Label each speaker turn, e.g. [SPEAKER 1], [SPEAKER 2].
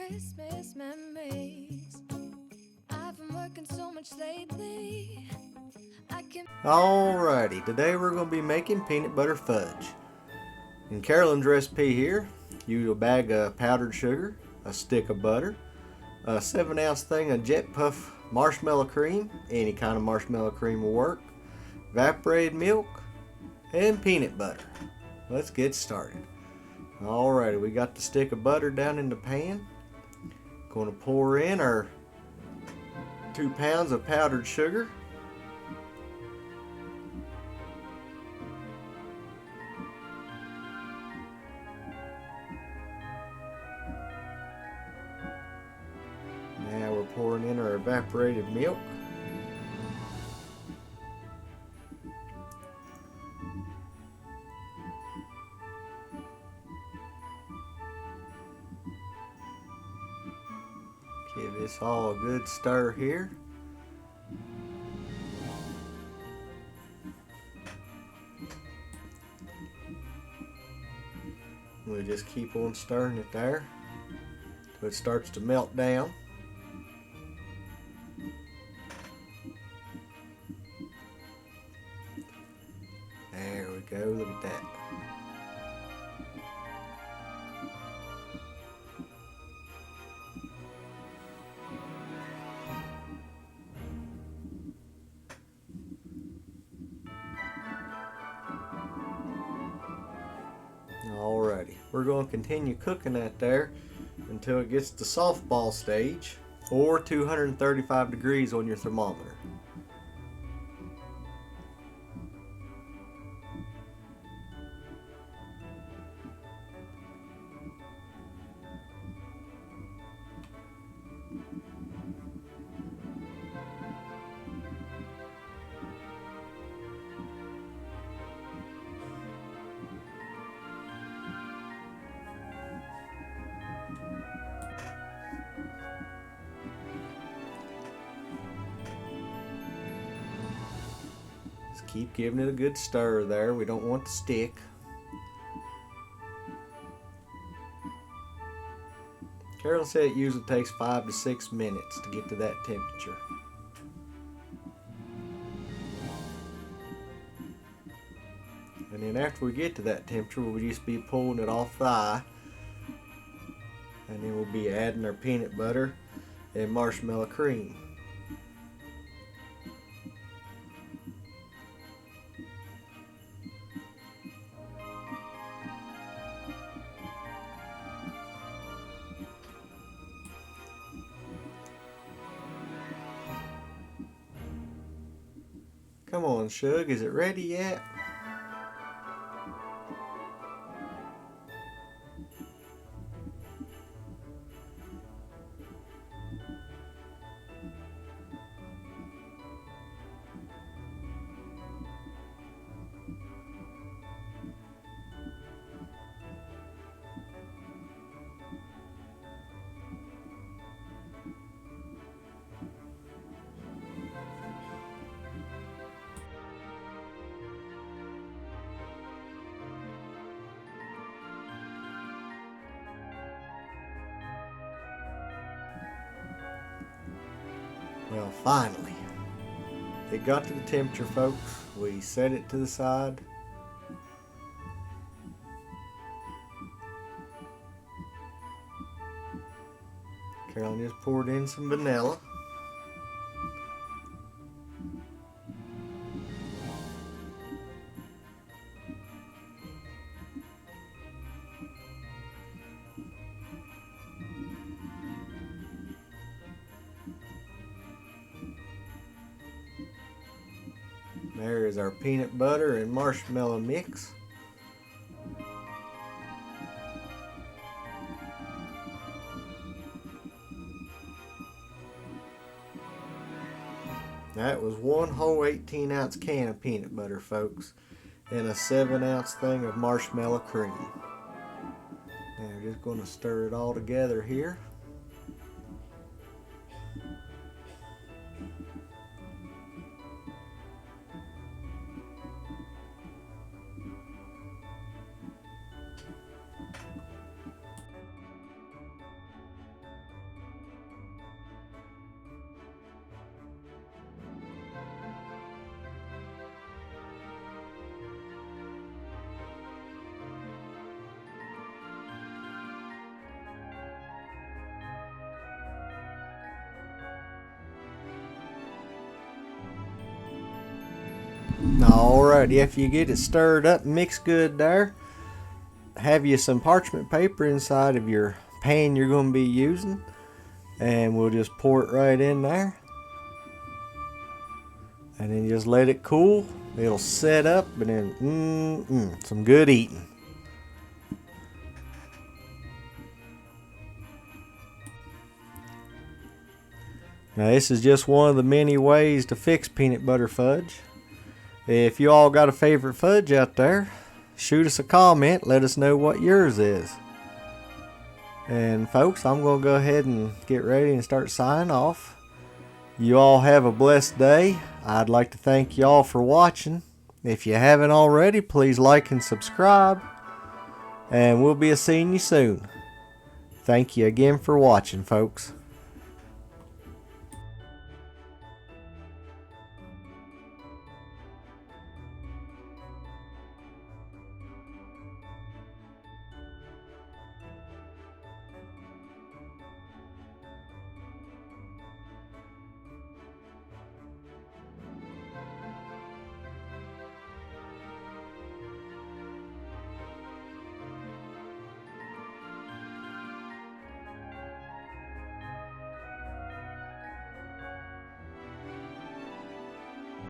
[SPEAKER 1] Christmas memories. I've been working so much lately.
[SPEAKER 2] Alrighty, today we're going to be making peanut butter fudge. In Carolyn's recipe here, use a bag of powdered sugar, a stick of butter, a 7-ounce thing of jet puff marshmallow cream, any kind of marshmallow cream will work, evaporated milk, and peanut butter. Let's get started. Alrighty, we got the stick of butter down in the pan. Going to pour in our 2 pounds of powdered sugar. Now we're pouring in our evaporated milk. Give this all a good stir here. We'll just keep on stirring it there till it starts to melt down. There we go, look at that. Alrighty, we're going to continue cooking that there until it gets to softball stage or 235 degrees on your thermometer. Keep giving it a good stir there. We don't want to stick. Carolyn said it usually takes 5 to 6 minutes to get to that temperature. And then after we get to that temperature, we'll just be pulling it off the eye. And then we'll be adding our peanut butter and marshmallow cream. Come on, Shug, is it ready yet? Well, finally, it got to the temperature, folks. We set it to the side. Carolyn just poured in some vanilla. There is our peanut butter and marshmallow mix. That was one whole 18-ounce can of peanut butter, folks, and a 7-ounce thing of marshmallow cream. Now we're just going to stir it all together here. Alright, after you get it stirred up and mixed good there, have you some parchment paper inside of your pan you're going to be using, and we'll just pour it right in there, and then just let it cool. It'll set up, and then some good eating. Now this is just one of the many ways to fix peanut butter fudge. If you all got a favorite fudge out there, shoot us a comment, let us know what yours is. And folks, I'm going to go ahead and get ready and start signing off. You all have a blessed day. I'd like to thank you all for watching. If you haven't already, please like and subscribe. And we'll be seeing you soon. Thank you again for watching, folks.